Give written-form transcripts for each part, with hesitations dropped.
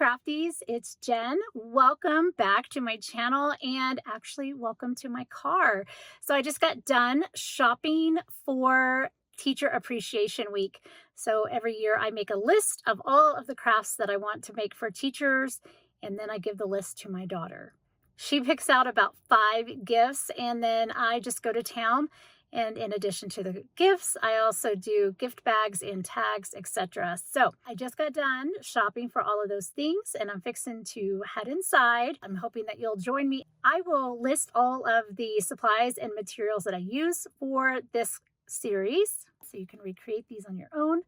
Crafties, it's Jen. Welcome back to my channel and actually welcome to my car. So I just got done shopping for Teacher Appreciation Week. So every year I make a list of all of the crafts that I want to make for teachers, and then I give the list to my daughter. She picks out about 5 gifts, and then I just go to town. And in addition to the gifts, I also do gift bags and tags, etc. So I just got done shopping for all of those things, and I'm fixing to head inside. I'm hoping that you'll join me. I will list all of the supplies and materials that I use for this series, so you can recreate these on your own.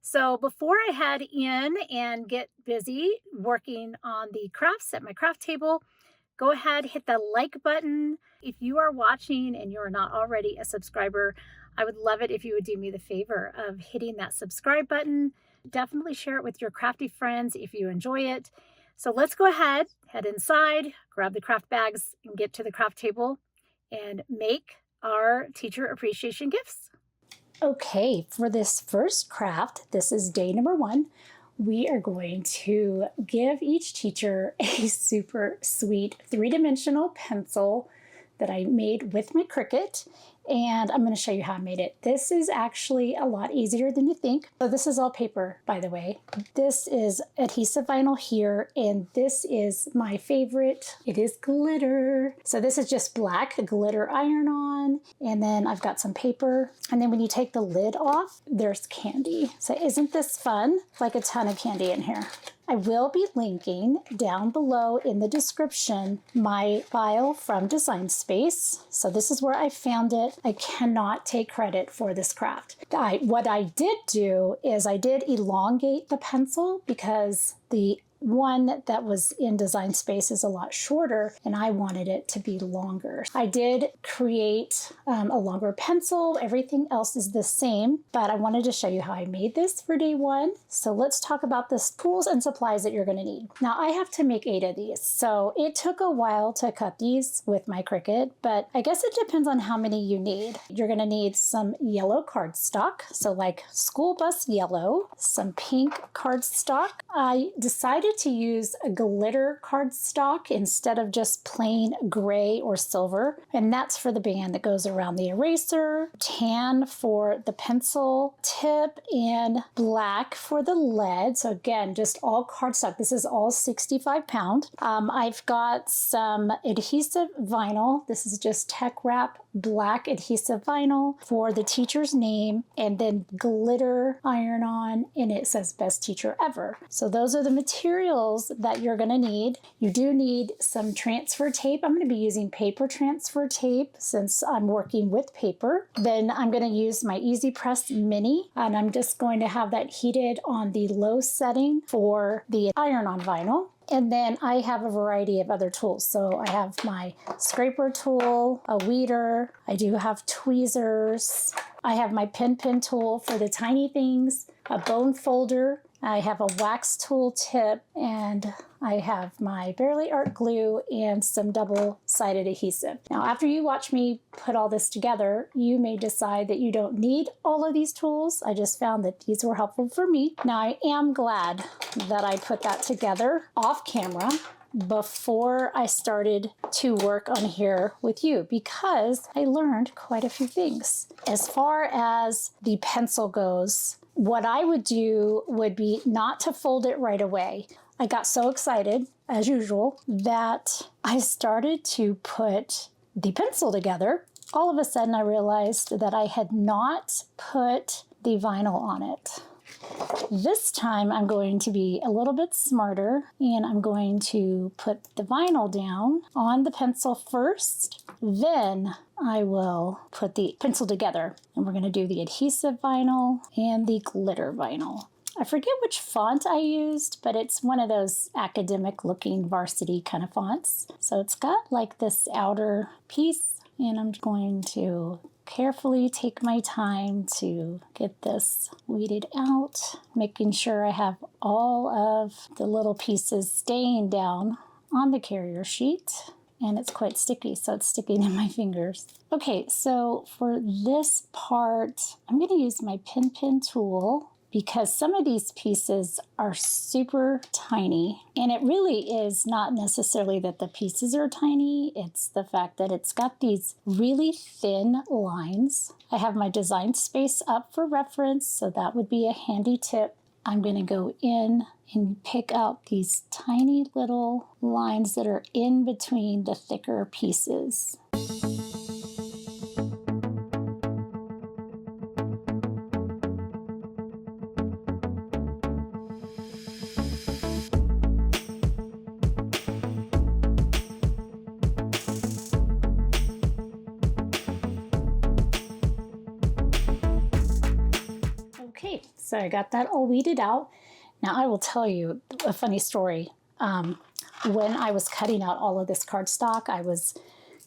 So before I head in and get busy working on the crafts at my craft table, go ahead, hit the like button. If you are watching and you're not already a subscriber, I would love it if you would do me the favor of hitting that subscribe button. Definitely share it with your crafty friends if you enjoy it. So let's go ahead, head inside, grab the craft bags, and get to the craft table and make our teacher appreciation gifts. Okay, for this first craft, this is day number 1. We are going to give each teacher a super sweet 3-dimensional pencil that I made with my Cricut, and I'm going to show you how I made it. This is actually a lot easier than you think. So this is all paper, by the way. This is adhesive vinyl here, and this is my favorite. It is glitter. So this is just black glitter iron-on, and then I've got some paper, and then when you take the lid off, there's candy. So isn't this fun? Like a ton of candy in here. I will be linking down below in the description my file from Design Space. So this is where I found it. I cannot take credit for this craft. What I did do is I did elongate the pencil because the one that was in Design Space is a lot shorter, and I wanted it to be longer. I did create a longer pencil. Everything else is the same, but I wanted to show you how I made this for day 1. So let's talk about the tools and supplies that you're going to need. Now I have to make 8 of these, so it took a while to cut these with my Cricut, but I guess it depends on how many you need. You're going to need some yellow cardstock, so like school bus yellow, some pink cardstock. I decided to use a glitter cardstock instead of just plain gray or silver, and that's for the band that goes around the eraser, tan for the pencil tip, and black for the lead. So again, just all cardstock. This is all 65 pound. I've got some adhesive vinyl. This is just Tech Wrap black adhesive vinyl for the teacher's name, and then glitter iron-on, and it says best teacher ever. So those are the materials that you're going to need. You do need some transfer tape. I'm going to be using paper transfer tape since I'm working with paper. Then I'm going to use my Easy Press Mini, and I'm just going to have that heated on the low setting for the iron-on vinyl. And then I have a variety of other tools. So I have my scraper tool, a weeder, I do have tweezers, I have my pen tool for the tiny things, a bone folder, I have a wax tool tip, and I have my Barely Art glue and some double-sided adhesive. Now, after you watch me put all this together, you may decide that you don't need all of these tools. I just found that these were helpful for me. Now, I am glad that I put that together off camera before I started to work on here with you, because I learned quite a few things. As far as the pencil goes, what I would do would be not to fold it right away. I got so excited, as usual, that I started to put the pencil together. All of a sudden, I realized that I had not put the vinyl on it. This time, I'm going to be a little bit smarter, and I'm going to put the vinyl down on the pencil first. Then I will put the pencil together, and we're going to do the adhesive vinyl and the glitter vinyl. I forget which font I used, but it's one of those academic looking varsity kind of fonts. So it's got like this outer piece, and I'm going to carefully take my time to get this weeded out, making sure I have all of the little pieces staying down on the carrier sheet. And it's quite sticky, so it's sticking in my fingers. Okay, so for this part, I'm going to use my pen tool because some of these pieces are super tiny, and it really is not necessarily that the pieces are tiny, it's the fact that it's got these really thin lines. I have my design space up for reference, so that would be a handy tip. I'm going to go in and pick out these tiny little lines that are in between the thicker pieces. Okay, so I got that all weeded out. Now I will tell you a funny story. When I was cutting out all of this cardstock, I was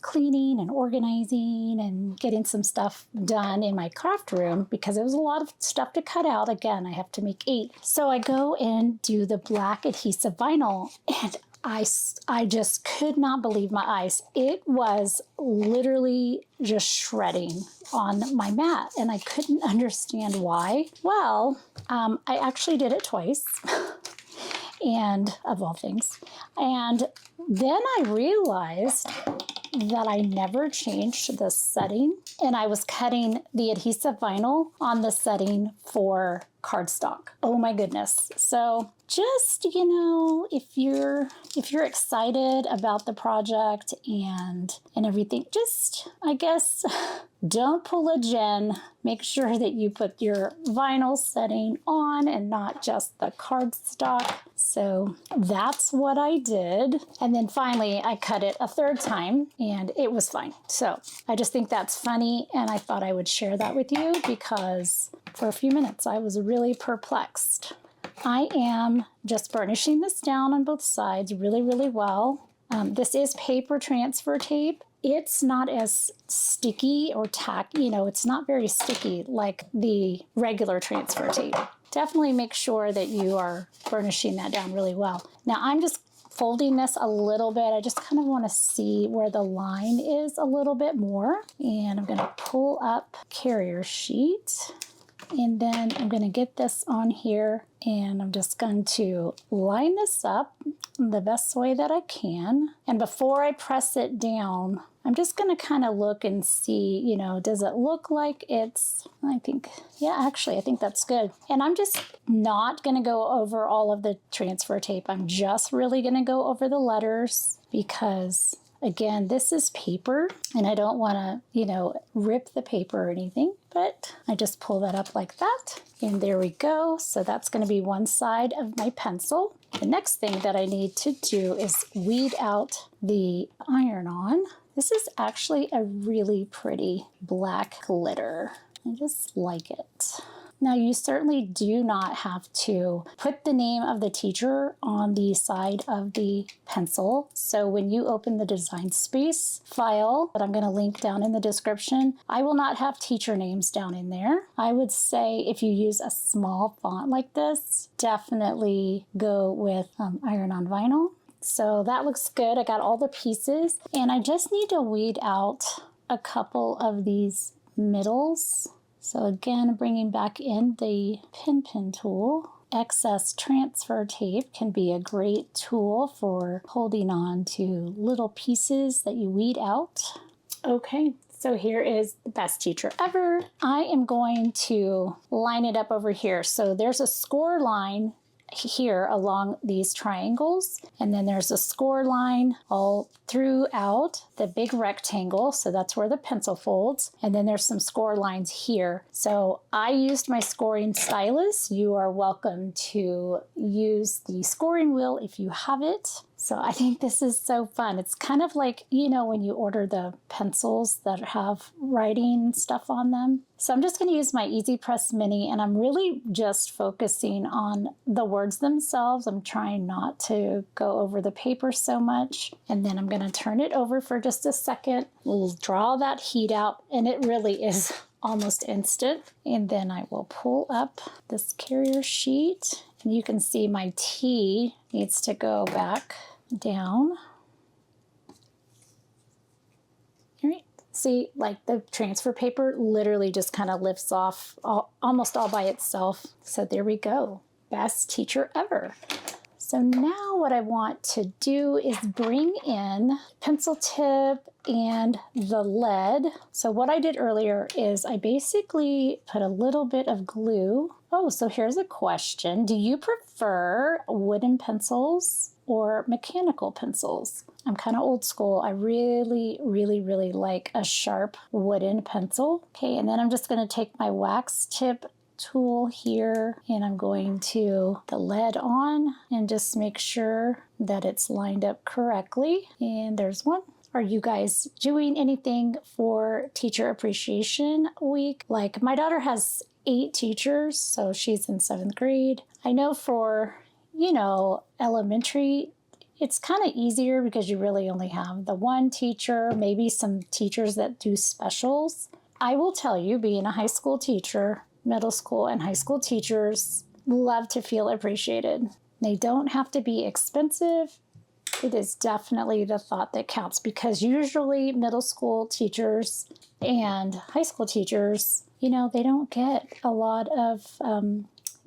cleaning and organizing and getting some stuff done in my craft room because it was a lot of stuff to cut out. Again, I have to make 8. So I go and do the black adhesive vinyl, and I just could not believe my eyes. It was literally just shredding on my mat, and I couldn't understand why. Well, I actually did it twice, and of all things. And then I realized that I never changed the setting, and I was cutting the adhesive vinyl on the setting for cardstock. Oh my goodness. So just, if you're excited about the project and everything, just, I guess, don't pull a Jen. Make sure that you put your vinyl setting on and not just the cardstock. So that's what I did. And then finally I cut it a 3rd time and it was fine. So I just think that's funny, and I thought I would share that with you because for a few minutes I was really perplexed. I am just burnishing this down on both sides really, really well. This is paper transfer tape. It's not as sticky or it's not very sticky like the regular transfer tape. Definitely make sure that you are burnishing that down really well. Now I'm just folding this a little bit. I just kind of want to see where the line is a little bit more. And I'm going to pull up carrier sheet. And then I'm going to get this on here, and I'm just going to line this up the best way that I can. And before I press it down, I'm just going to kind of look and see, does it look like it's, I think that's good. And I'm just not going to go over all of the transfer tape. I'm just really going to go over the letters because, again, this is paper and I don't want to, rip the paper or anything, but I just pull that up like that. And there we go. So that's going to be one side of my pencil. The next thing that I need to do is weed out the iron-on. This is actually a really pretty black glitter. I just like it. Now, you certainly do not have to put the name of the teacher on the side of the pencil. So when you open the design space file that I'm going to link down in the description, I will not have teacher names down in there. I would say if you use a small font like this, definitely go with iron-on vinyl. So that looks good. I got all the pieces, and I just need to weed out a couple of these middles. So again, bringing back in the pin tool. Excess transfer tape can be a great tool for holding on to little pieces that you weed out. Okay, so here is the best teacher ever. I am going to line it up over here. So there's a score line here along these triangles, and then there's a score line all throughout the big rectangle, so that's where the pencil folds, and then there's some score lines here. So I used my scoring stylus. You are welcome to use the scoring wheel if you have it. So I think this is so fun. It's kind of like, when you order the pencils that have writing stuff on them. So I'm just going to use my Easy Press Mini, and I'm really just focusing on the words themselves. I'm trying not to go over the paper so much. And then I'm going to turn it over for just a second. We'll draw that heat out, and it really is almost instant. And then I will pull up this carrier sheet, and you can see my T needs to go back down. All right, See, like the transfer paper literally just kind of lifts off almost all by itself. So there we go. Best teacher ever. So now what I want to do is bring in pencil tip and the lead. So what I did earlier is I basically put a little bit of glue. Oh, so here's a question. Do you prefer wooden pencils or mechanical pencils? I'm kind of old school. I really, really, really like a sharp wooden pencil. Okay, and then I'm just going to take my wax tip tool here and I'm going to the lead on and just make sure that it's lined up correctly. And there's one. Are you guys doing anything for Teacher Appreciation Week? Like my daughter has 8 teachers, so she's in 7th grade. I know for, elementary, it's kind of easier because you really only have the one teacher, maybe some teachers that do specials. I will tell you, being a high school teacher, middle school and high school teachers love to feel appreciated. They don't have to be expensive. It is definitely the thought that counts because usually middle school teachers and high school teachers, they don't get a lot of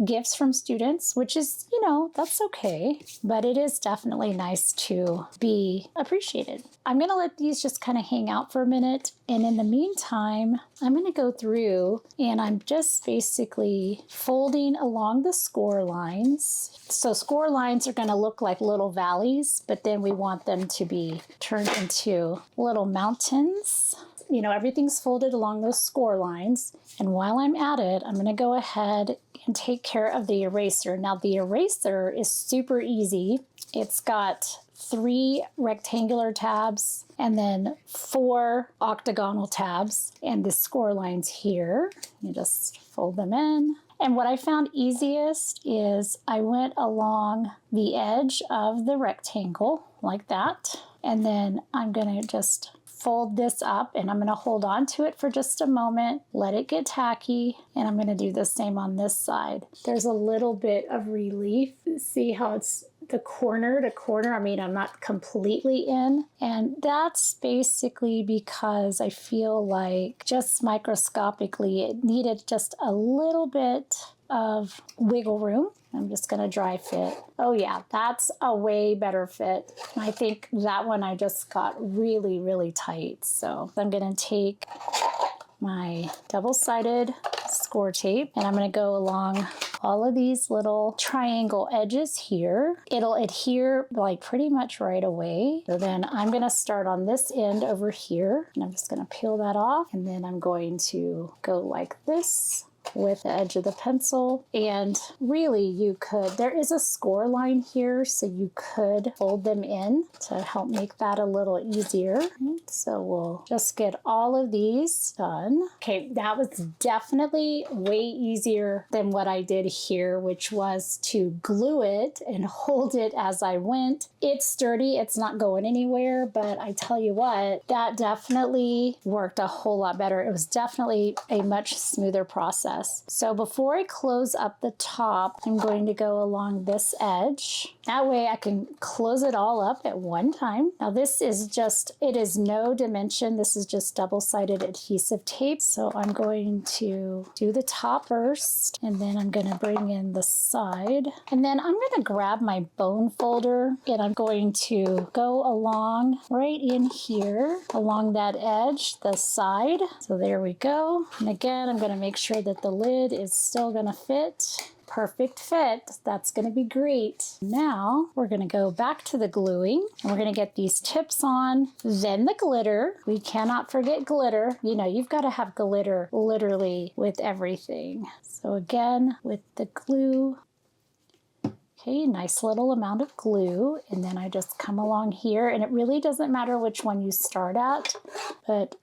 gifts from students, which is, that's okay. But it is definitely nice to be appreciated. I'm going to let these just kind of hang out for a minute. And in the meantime, I'm going to go through and I'm just basically folding along the score lines. So score lines are going to look like little valleys, but then we want them to be turned into little mountains. Everything's folded along those score lines. And while I'm at it, I'm going to go ahead and take care of the eraser. Now the eraser is super easy. It's got 3 rectangular tabs and then 4 octagonal tabs and the score lines here. You just fold them in. And what I found easiest is I went along the edge of the rectangle like that. And then I'm going to just fold this up and I'm going to hold on to it for just a moment, let it get tacky, and I'm going to do the same on this side. There's a little bit of relief. See how it's the corner to corner? I mean, I'm not completely in. And that's basically because I feel like just microscopically it needed just a little bit of wiggle room. I'm just going to dry fit. Oh yeah, that's a way better fit. I think that one I just got really, really tight. So I'm going to take my double-sided score tape and I'm going to go along all of these little triangle edges here. It'll adhere like pretty much right away. So then I'm going to start on this end over here and I'm just going to peel that off and then I'm going to go like this with the edge of the pencil. And really there is a score line here, so you could fold them in to help make that a little easier. So we'll just get all of these done. Okay, that was definitely way easier than what I did here, which was to glue it and hold it as I went. It's sturdy, it's not going anywhere, but I tell you what, that definitely worked a whole lot better. It was definitely a much smoother process. So before I close up the top, I'm going to go along this edge. That way I can close it all up at one time. Now this is it is no dimension. This is just double-sided adhesive tape. So I'm going to do the top first, and then I'm going to bring in the side. And then I'm going to grab my bone folder, and I'm going to go along right in here, along that edge, the side. So there we go. And again, I'm going to make sure that the lid is still going to fit. Perfect fit. That's going to be great. Now we're going to go back to the gluing and we're going to get these tips on, then the glitter. We cannot forget glitter. You've got to have glitter literally with everything. So again, with the glue, okay, nice little amount of glue. And then I just come along here, and it really doesn't matter which one you start at, but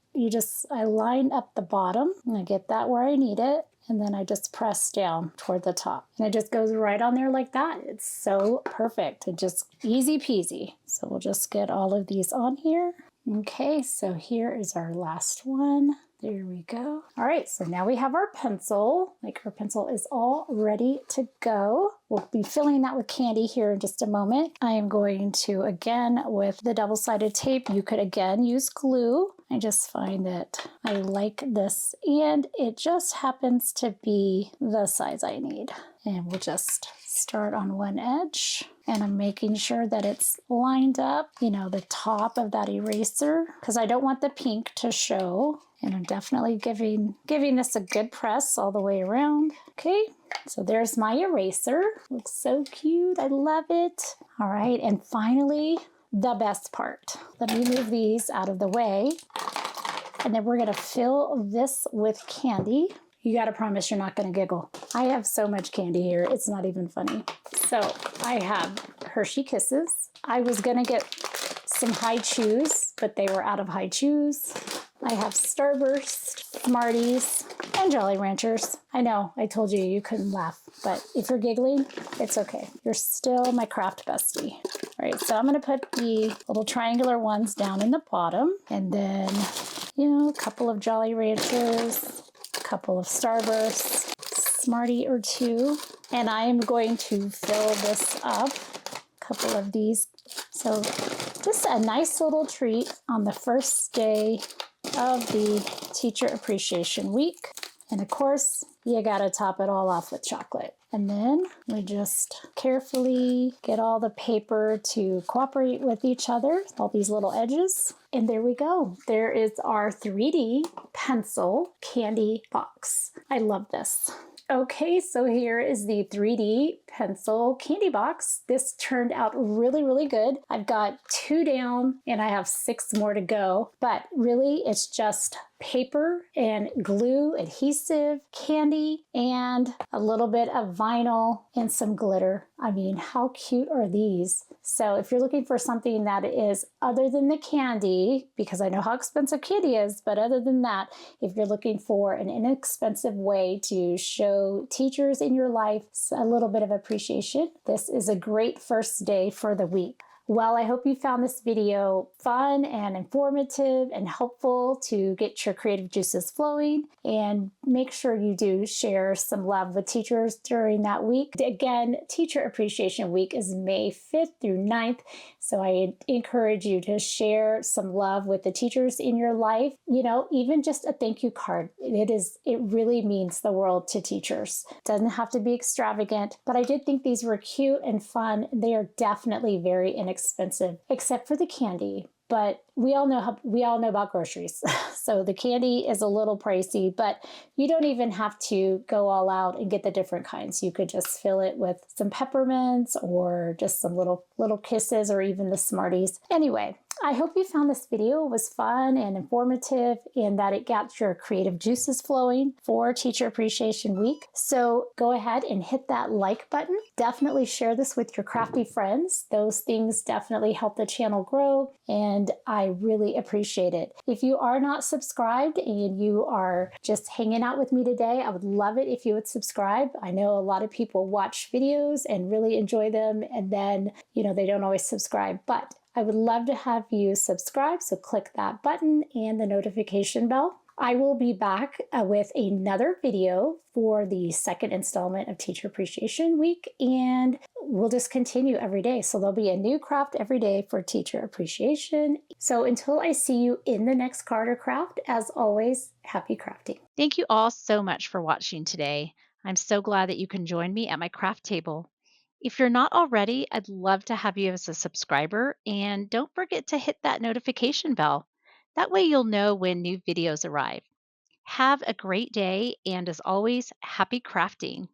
I line up the bottom and I get that where I need it. And then I just press down toward the top. And it just goes right on there like that. It's so perfect. It just easy peasy. So we'll just get all of these on here. Okay, so here is our last one. There we go. All right, so now we have our pencil. Our pencil is all ready to go. We'll be filling that with candy here in just a moment. I am going to, again, with the double-sided tape, you could again use glue. I just find that I like this, and it just happens to be the size I need. And we'll just start on one edge, and I'm making sure that it's lined up, the top of that eraser, because I don't want the pink to show. And I'm definitely giving this a good press all the way around. Okay, so there's my eraser. Looks so cute. I love it. All right, and finally, the best part. Let me move these out of the way. And then we're gonna fill this with candy. You gotta promise you're not gonna giggle. I have so much candy here, it's not even funny. So I have Hershey Kisses. I was gonna get some High Chews, but they were out of High Chews. I have Starburst, Smarties, and Jolly Ranchers. I know, I told you you couldn't laugh, but if you're giggling, it's okay. You're still my craft bestie. All right, so I'm gonna put the little triangular ones down in the bottom, and then, a couple of Jolly Ranchers, a couple of Starbursts, Smartie or two, and I'm going to fill this up, a couple of these. So just a nice little treat on the first day of the Teacher Appreciation Week. And of course, you gotta top it all off with chocolate. And then we just carefully get all the paper to cooperate with each other, all these little edges. And there we go. There is our 3D pencil candy box. I love this. Okay, so here is the 3D pencil candy box. This turned out really, really good. I've got 2 down and I have 6 more to go, but really it's just paper and glue, adhesive, candy, and a little bit of vinyl and some glitter. I mean, how cute are these? So if you're looking for something that is other than the candy, because I know how expensive candy is, but other than that, if you're looking for an inexpensive way to show teachers in your life a little bit of appreciation, this is a great first day for the week. Well, I hope you found this video fun and informative and helpful to get your creative juices flowing, and make sure you do share some love with teachers during that week. Again, Teacher Appreciation Week is May 5th through 9th, so I encourage you to share some love with the teachers in your life. Even just a thank you card. It really means the world to teachers. It doesn't have to be extravagant, but I did think these were cute and fun. They are definitely very inexpensive, except for the candy. But we all know about groceries. So the candy is a little pricey, but you don't even have to go all out and get the different kinds. You could just fill it with some peppermints or just some little kisses, or even the Smarties. Anyway, I hope you found this video was fun and informative, and that it got your creative juices flowing for Teacher Appreciation Week. So go ahead and hit that like button. Definitely share this with your crafty friends. Those things definitely help the channel grow, and I really appreciate it. If you are not subscribed and you are just hanging out with me today, I would love it if you would subscribe. I know a lot of people watch videos and really enjoy them, and then, they don't always subscribe, but I would love to have you subscribe, so click that button and the notification bell. I will be back with another video for the second installment of Teacher Appreciation Week, and we'll just continue every day. So there'll be a new craft every day for Teacher Appreciation. So until I see you in the next card or craft, as always, happy crafting. Thank you all so much for watching today. I'm so glad that you can join me at my craft table. If you're not already, I'd love to have you as a subscriber, and don't forget to hit that notification bell. That way you'll know when new videos arrive. Have a great day, and as always, happy crafting.